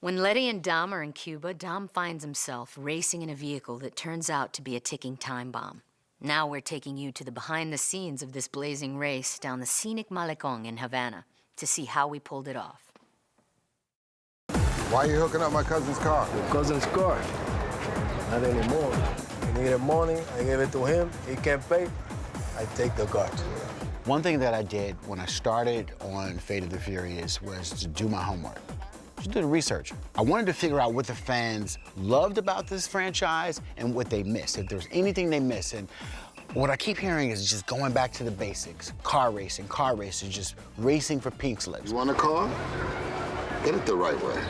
When Letty and Dom are in Cuba, Dom finds himself racing in a vehicle that turns out to be a ticking time bomb. Now we're taking you to the behind the scenes of this blazing race down the scenic Malecón in Havana to see how we pulled it off. Why are you hooking up my cousin's car? Your cousin's car. Not anymore. He needed money, I gave it to him. He can't pay, I take the car. One thing that I did when I started on Fate of the Furious was to do my homework. Just do the research. I wanted to figure out what the fans loved about this franchise and what they missed, if there's anything they miss. And what I keep hearing is just going back to the basics. Car racing, just racing for pink slips. You want a car? Get it the right way.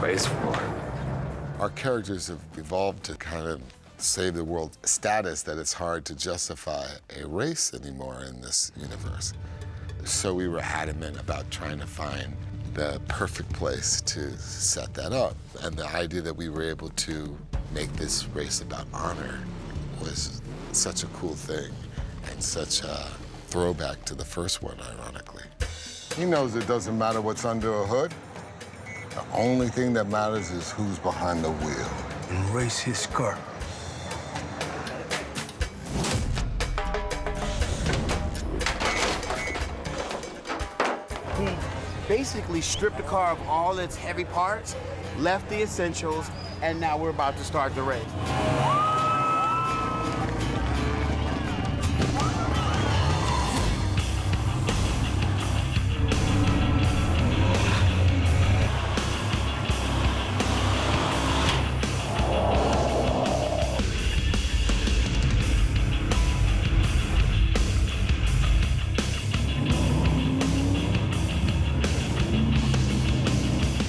Race for it. Our characters have evolved to kind of save the world status that it's hard to justify a race anymore in this universe. So we were adamant about trying to find the perfect place to set that up. And the idea that we were able to make this race about honor was such a cool thing and such a throwback to the first one, ironically. He knows it doesn't matter what's under a hood. The only thing that matters is who's behind the wheel. And race his car. Basically stripped the car of all its heavy parts, left the essentials, and now we're about to start the race.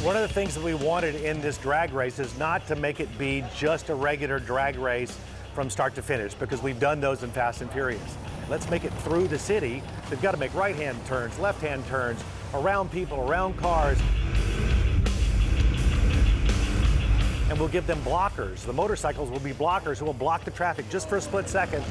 One of the things that we wanted in this drag race is not to make it be just a regular drag race from start to finish, because we've done those in Fast and Furious. Let's make it through the city. They've got to make right-hand turns, left-hand turns, around people, around cars. And we'll give them blockers. The motorcycles will be blockers who will block the traffic just for a split second.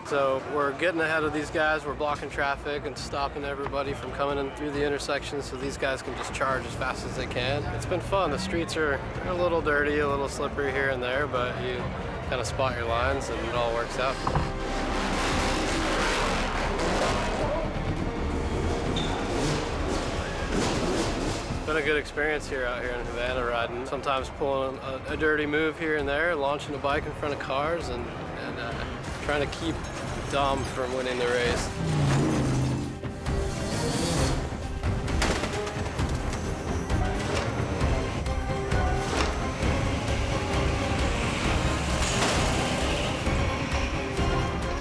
So we're getting ahead of these guys, we're blocking traffic and stopping everybody from coming in through the intersection so these guys can just charge as fast as they can. It's been fun. The streets are a little dirty, a little slippery here and there, but you kind of spot your lines and it all works out. It's been a good experience out here in Havana riding. Sometimes pulling a dirty move here and there, launching a bike in front of cars and trying to keep Dom from winning the race.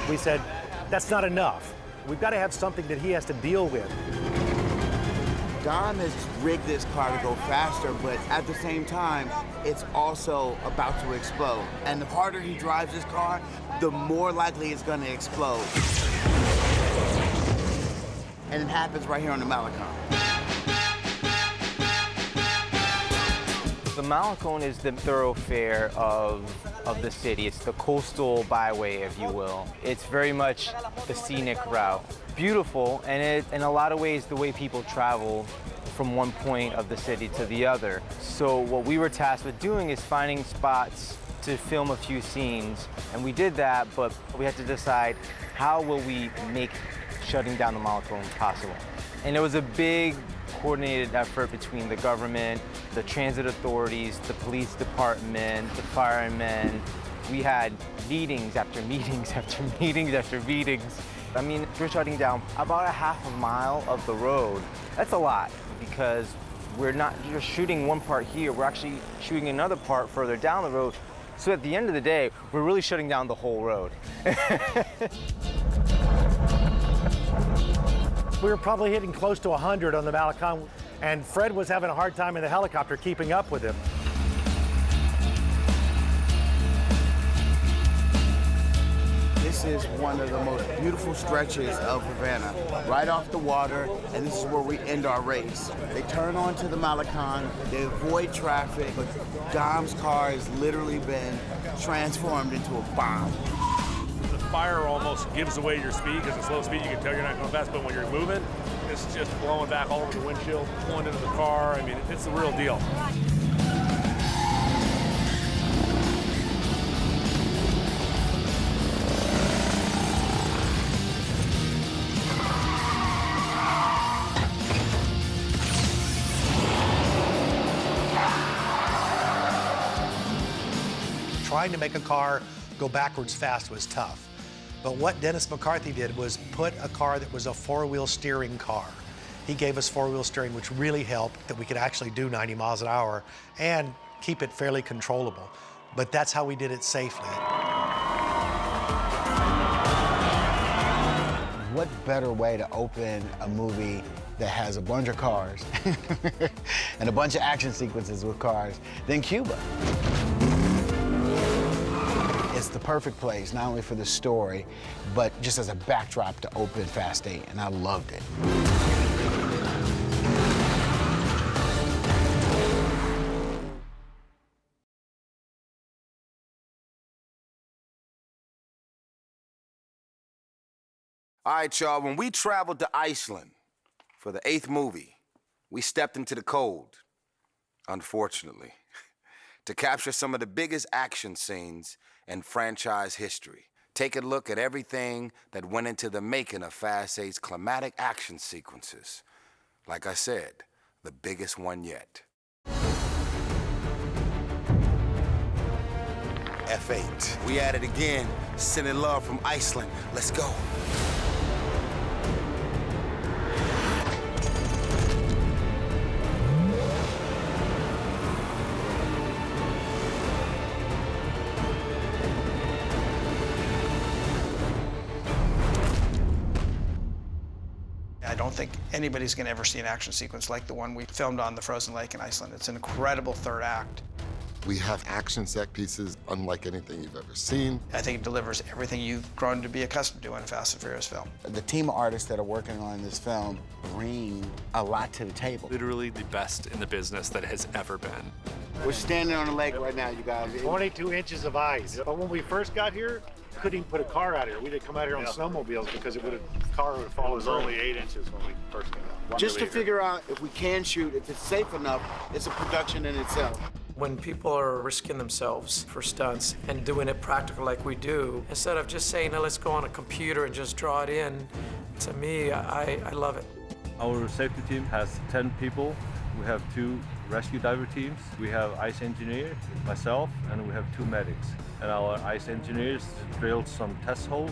We said, that's not enough. We've got to have something that he has to deal with. Dom has rigged this car to go faster, but at the same time, it's also about to explode. And the harder he drives this car, the more likely it's gonna explode. And it happens right here on the Malecón. The Malecón is the thoroughfare of the city. It's the coastal byway, if you will. It's very much the scenic route. Beautiful, and in a lot of ways, the way people travel from one point of the city to the other. So what we were tasked with doing is finding spots to film a few scenes, and we did that, but we had to decide how will we make shutting down the Malecón possible. And it was a big coordinated effort between the government, the transit authorities, the police department, the firemen. We had meetings after meetings after meetings after meetings. I mean, we're shutting down about a half a mile of the road. That's a lot, because we're not just shooting one part here, we're actually shooting another part further down the road. So at the end of the day, we're really shutting down the whole road. We were probably hitting close to 100 on the Malecón, and Fred was having a hard time in the helicopter keeping up with him. This is one of the most beautiful stretches of Havana, right off the water, and this is where we end our race. They turn onto the Malecón, they avoid traffic, but Dom's car has literally been transformed into a bomb. fire almost gives away your speed, because at slow speed you can tell you're not going fast, but when you're moving, it's just blowing back all over the windshield, pulling into the car. I mean, it's the real deal. Trying to make a car go backwards fast was tough. But what Dennis McCarthy did was put a car that was a four-wheel steering car. He gave us four-wheel steering, which really helped that we could actually do 90 miles an hour and keep it fairly controllable. But that's how we did it safely. What better way to open a movie that has a bunch of cars and a bunch of action sequences with cars than Cuba? It's the perfect place, not only for the story, but just as a backdrop to open Fast 8, and I loved it. All right, y'all, when we traveled to Iceland for the 8th movie, we stepped into the cold, unfortunately, to capture some of the biggest action scenes in franchise history. Take a look at everything that went into the making of Fast 8's climatic action sequences. Like I said, the biggest one yet. F8. We at it again, sending love from Iceland. Let's go. I don't think anybody's going to ever see an action sequence like the one we filmed on the frozen lake in Iceland. It's an incredible third act. We have action set pieces unlike anything you've ever seen. I think it delivers everything you've grown to be accustomed to in a Fast and Furious film. The team of artists that are working on this film bring a lot to the table. Literally the best in the business that has ever been. We're standing on the lake right now, you guys. 22 inches of ice. But when we first got here, couldn't even put a car out here. We didn't come out here on snowmobiles because car would have fallen. It was only 8 inches when we first came out. Just to figure out if we can shoot, if it's safe enough, it's a production in itself. When people are risking themselves for stunts and doing it practical like we do, instead of just saying, let's go on a computer and just draw it in, to me, I love it. Our safety team has 10 people. We have 2 rescue diver teams. We have ice engineer, myself, and we have 2 medics. And our ice engineers drilled some test holes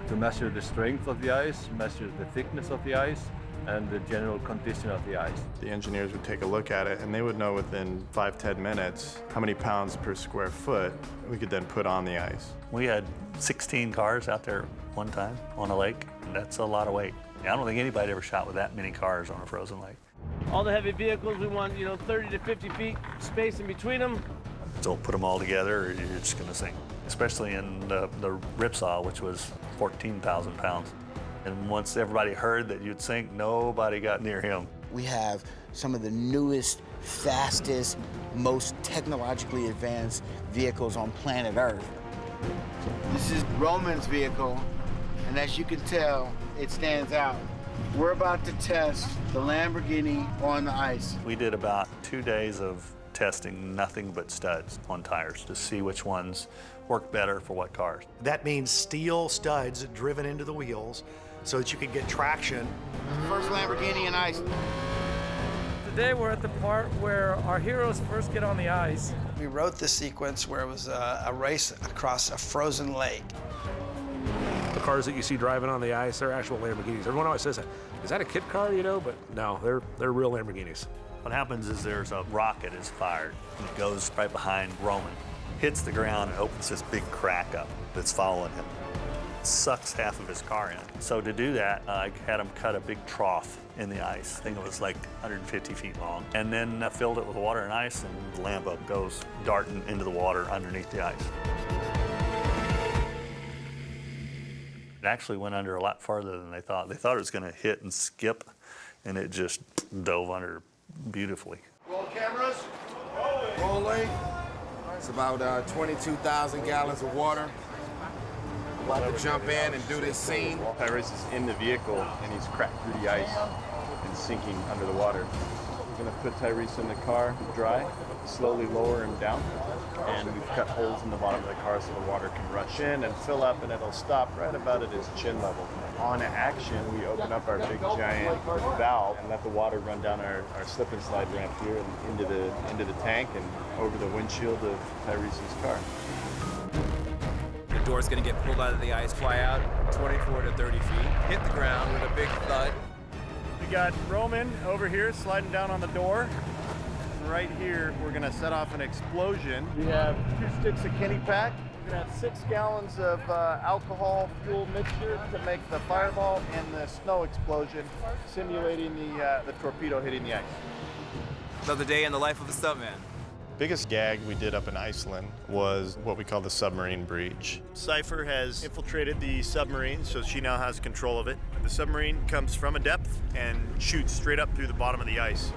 to measure the strength of the ice, measure the thickness of the ice, and the general condition of the ice. The engineers would take a look at it, and they would know within 5-10 minutes how many pounds per square foot we could then put on the ice. We had 16 cars out there one time on a lake. That's a lot of weight. I don't think anybody ever shot with that many cars on a frozen lake. All the heavy vehicles, we want, 30 to 50 feet space in between them. Don't put them all together or you're just gonna sink. Especially in the ripsaw, which was 14,000 pounds. And once everybody heard that you'd sink, nobody got near him. We have some of the newest, fastest, most technologically advanced vehicles on planet Earth. This is Roman's vehicle, and as you can tell, it stands out. We're about to test the Lamborghini on the ice. We did about 2 days of testing nothing but studs on tires to see which ones work better for what cars. That means steel studs driven into the wheels so that you can get traction. First Lamborghini in ice. Today we're at the part where our heroes first get on the ice. We wrote this sequence where it was a race across a frozen lake. The cars that you see driving on the ice, they're actual Lamborghinis. Everyone always says that. Is that a kid car, But no, they're real Lamborghinis. What happens is there's a rocket is fired. And it goes right behind Roman, hits the ground and opens this big crack up that's following him. Sucks half of his car in. So to do that, I had him cut a big trough in the ice. I think it was like 150 feet long. And then I filled it with water and ice, and the Lambo goes darting into the water underneath the ice. It actually went under a lot farther than they thought. They thought it was going to hit and skip, and it just dove under beautifully. Roll cameras. Rolling. It's about 22,000 gallons of water. to jump in and do this scene. Tyrese is in the vehicle and he's cracked through the ice and sinking under the water. We're gonna put Tyrese in the car dry, slowly lower him down, and we've cut holes in the bottom of the car so the water can rush in and fill up, and it'll stop right about at his chin level. On action, we open up our big giant valve and let the water run down our slip and slide ramp here and into the tank and over the windshield of Tyrese's car. The door's gonna get pulled out of the ice, fly out 24 to 30 feet, hit the ground with a big thud. We got Roman over here sliding down on the door. And right here, we're gonna set off an explosion. We have 2 sticks of Kenny Pack. We're gonna have 6 gallons of alcohol fuel mixture to make the fireball and the snow explosion, simulating the torpedo hitting the ice. Another day in the life of a stuntman. Biggest gag we did up in Iceland was what we call the submarine breach. Cypher has infiltrated the submarine, so she now has control of it. The submarine comes from a depth and shoots straight up through the bottom of the ice.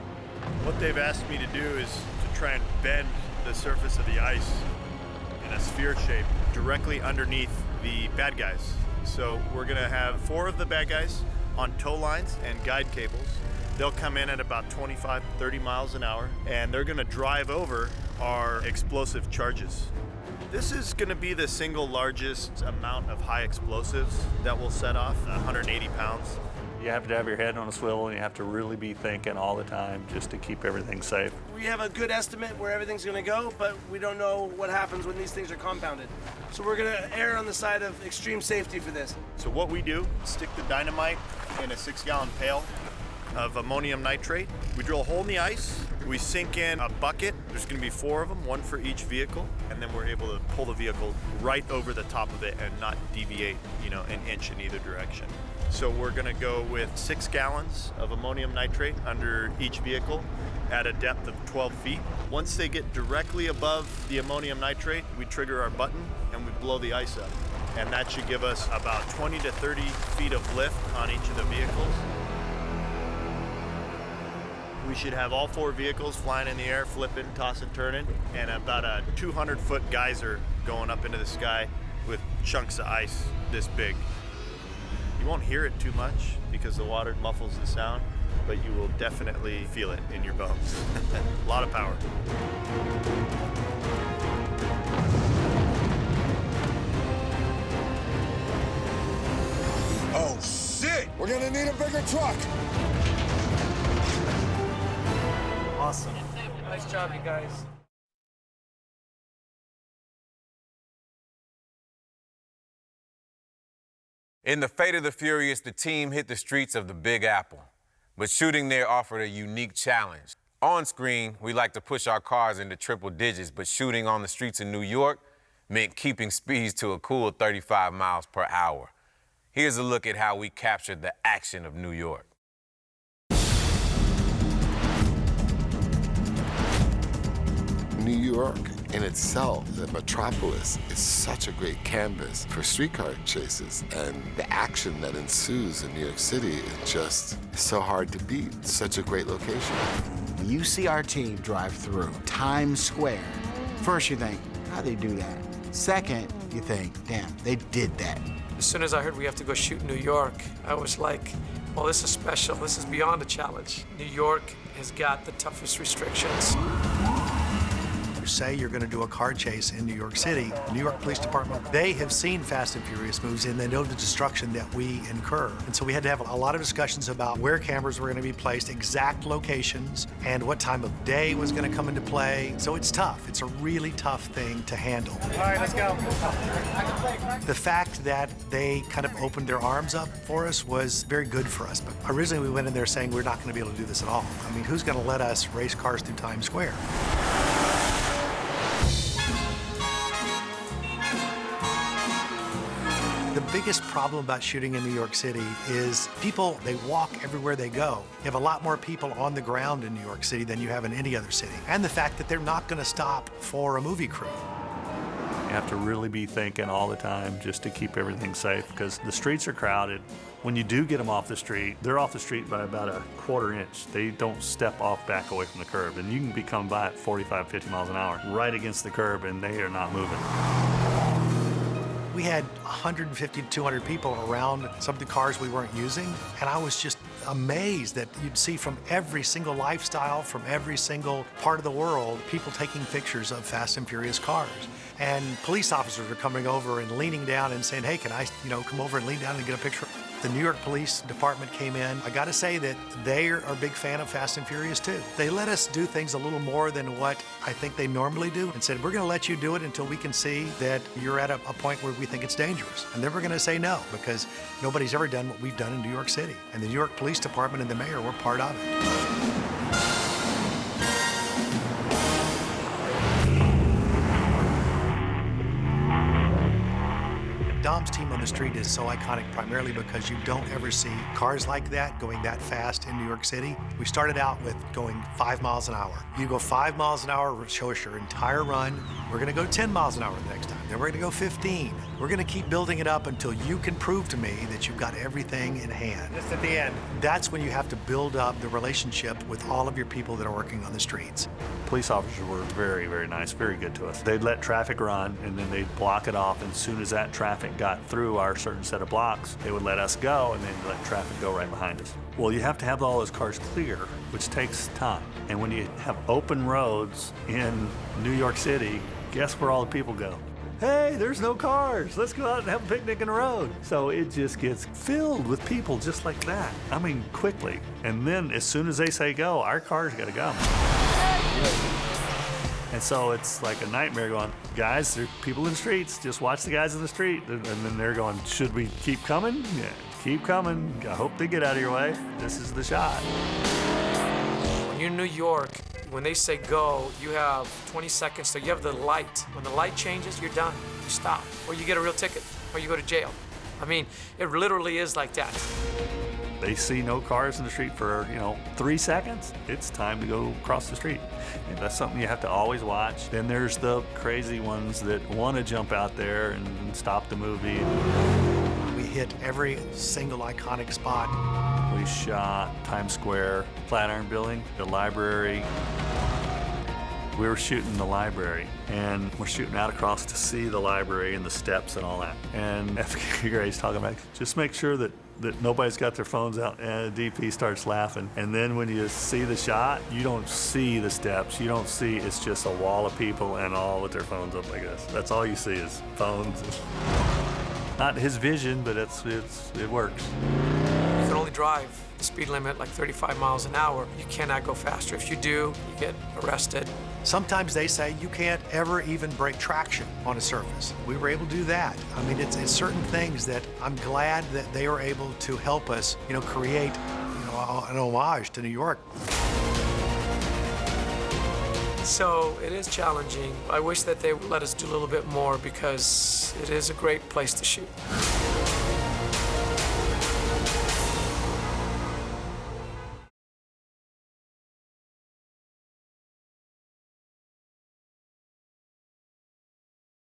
What they've asked me to do is to try and bend the surface of the ice in a sphere shape directly underneath the bad guys. So we're gonna have 4 of the bad guys on tow lines and guide cables. They'll come in at about 25, 30 miles an hour, and they're gonna drive over our explosive charges. This is gonna be the single largest amount of high explosives that will set off 180 pounds. You have to have your head on a swivel and you have to really be thinking all the time just to keep everything safe. We have a good estimate where everything's gonna go, but we don't know what happens when these things are compounded. So we're gonna err on the side of extreme safety for this. So what we do, stick the dynamite in a 6-gallon pail of ammonium nitrate. We drill a hole in the ice, we sink in a bucket. There's gonna be 4 of them, 1 for each vehicle, and then we're able to pull the vehicle right over the top of it and not deviate, an inch in either direction. So we're gonna go with 6 gallons of ammonium nitrate under each vehicle at a depth of 12 feet. Once they get directly above the ammonium nitrate, we trigger our button and we blow the ice up. And that should give us about 20 to 30 feet of lift on each of the vehicles. We should have all 4 vehicles flying in the air, flipping, tossing, turning, and about a 200-foot geyser going up into the sky with chunks of ice this big. You won't hear it too much because the water muffles the sound, but you will definitely feel it in your bones. A lot of power. Oh, shit! We're gonna need a bigger truck! Awesome. Nice job, you guys. In The Fate of the Furious, the team hit the streets of the Big Apple, but shooting there offered a unique challenge. On screen, we like to push our cars into triple digits, but shooting on the streets of New York meant keeping speeds to a cool 35 miles per hour. Here's a look at how we captured the action of New York. New York in itself, the metropolis, is such a great canvas for streetcar chases, and the action that ensues in New York City is just so hard to beat. Such a great location. When you see our team drive through Times Square, first you think, how'd they do that? Second, you think, damn, they did that. As soon as I heard we have to go shoot in New York, I was like, well, this is special. This is beyond a challenge. New York has got the toughest restrictions. Say you're going to do a car chase in New York City, the New York Police Department, they have seen Fast and Furious movies and they know the destruction that we incur. And so we had to have a lot of discussions about where cameras were going to be placed, exact locations, and what time of day was going to come into play. So it's tough. It's a really tough thing to handle. All right, let's go. The fact that they kind of opened their arms up for us was very good for us. But originally we went in there saying we're not going to be able to do this at all. I mean, who's going to let us race cars through Times Square? The biggest problem about shooting in New York City is people, they walk everywhere they go. You have a lot more people on the ground in New York City than you have in any other city. And the fact that they're not going to stop for a movie crew. You have to really be thinking all the time just to keep everything safe because the streets are crowded. When you do get them off the street, they're off the street by about a quarter inch. They don't step off back away from the curb. And you can be coming by at 45, 50 miles an hour right against the curb and they are not moving. We had 150 to 200 people around some of the cars we weren't using, and I was just amazed that you'd see from every single lifestyle, from every single part of the world, people taking pictures of Fast and Furious cars. And police officers are coming over and leaning down and saying, hey, can I, come over and lean down and get a picture? The New York Police Department came in. I gotta say that they are a big fan of Fast and Furious too. They let us do things a little more than what I think they normally do and said, we're gonna let you do it until we can see that you're at a point where we think it's dangerous. And then we're gonna say no, because nobody's ever done what we've done in New York City. And the New York Police Department and the mayor were part of it. Dom's team on the street is so iconic primarily because you don't ever see cars like that going that fast in New York City. We started out with going 5 miles an hour. You go 5 miles an hour, show us your entire run. We're gonna go 10 miles an hour the next time. Then we're gonna go 15. We're gonna keep building it up until you can prove to me that you've got everything in hand. Just at the end. That's when you have to build up the relationship with all of your people that are working on the streets. Police officers were very, very nice, very good to us. They'd let traffic run, and then they'd block it off. And as soon as that traffic got through our certain set of blocks, they would let us go, and then let traffic go right behind us. Well, you have to have all those cars clear, which takes time. And when you have open roads in New York City, guess where all the people go? Hey, there's no cars. Let's go out and have a picnic in the road. So it just gets filled with people just like that. I mean, quickly. And then as soon as they say go, our cars gotta go. And so it's like a nightmare going, guys, there's people in the streets, just watch the guys in the street. And then they're going, should we keep coming? Yeah, keep coming. I hope they get out of your way. This is the shot. When you're in New York, when they say go, you have 20 seconds, so you have the light. When the light changes, you're done. You stop, or you get a real ticket, or you go to jail. I mean, it literally is like that. They see no cars in the street for, 3 seconds. It's time to go across the street. And that's something you have to always watch. Then there's the crazy ones that want to jump out there and stop the movie. We hit every single iconic spot. We shot Times Square, Flatiron Building, the library. We were shooting the library, and we're shooting out across to see the library and the steps and all that. And FK Gray's talking about, just make sure that nobody's got their phones out, and the DP starts laughing. And then when you see the shot, you don't see the steps. You don't see, it's just a wall of people and all with their phones up like this. That's all you see is phones. Not his vision, but it works. You can only drive the speed limit like 35 miles an hour. You cannot go faster. If you do, you get arrested. Sometimes they say you can't ever even break traction on a surface. We were able to do that. I mean, it's certain things that I'm glad that they were able to help us, create, an homage to New York. So it is challenging. I wish that they would let us do a little bit more because it is a great place to shoot.